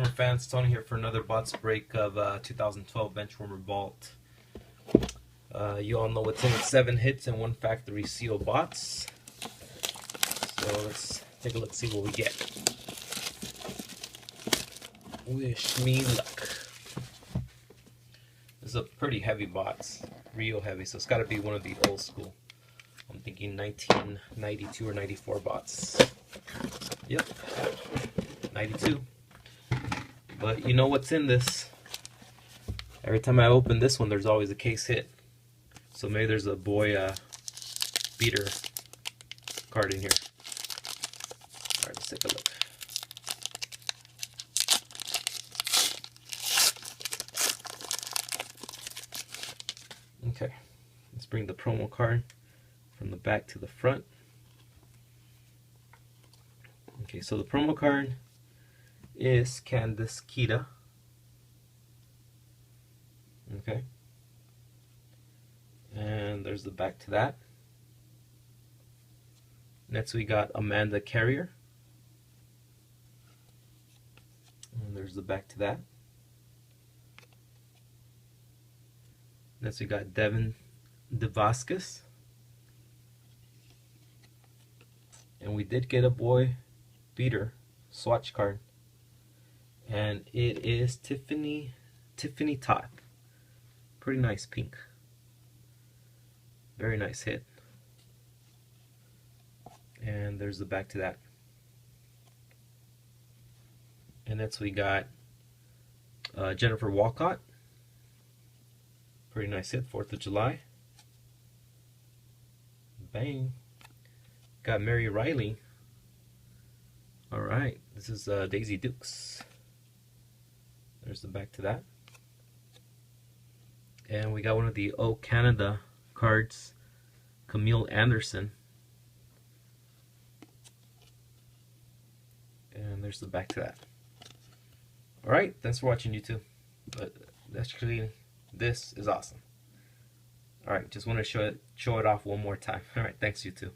Benchwarmer fans, Tony here for another bots break of 2012 Benchwarmer Vault. You all know what's in it, 7 hits and 1 factory seal bots. So let's take a look, see what we get. Wish me luck. This is a pretty heavy bots, real heavy, so it's got to be one of the old school. I'm thinking 1992 or 94 bots. Yep, 92. But you know what's in this. Every time I open this one, there's always a case hit. So maybe there's a boy beater card in here. Alright, let's take a look. Okay, let's bring the promo card from the back to the front. Okay, so the promo card is Candice Kita. Okay, and there's the back to that. Next we got Amanda Carrier, and there's the back to that. Next we got Devin DeVasquez, and we did get a boy beater Swatch card, and it is Tiffany Toth. Pretty nice pink. Very nice hit. And there's the back to that. And next we got Jennifer Walcott. Pretty nice hit, 4th of July. Bang. Got Mary Riley. Alright, this is Daisy Dukes. There's the back to that. And we got one of the O Canada cards, Camille Anderson. And there's the back to that. Alright, thanks for watching, YouTube. But actually, this is awesome. Alright, just want to show it off one more time. Alright, thanks, YouTube.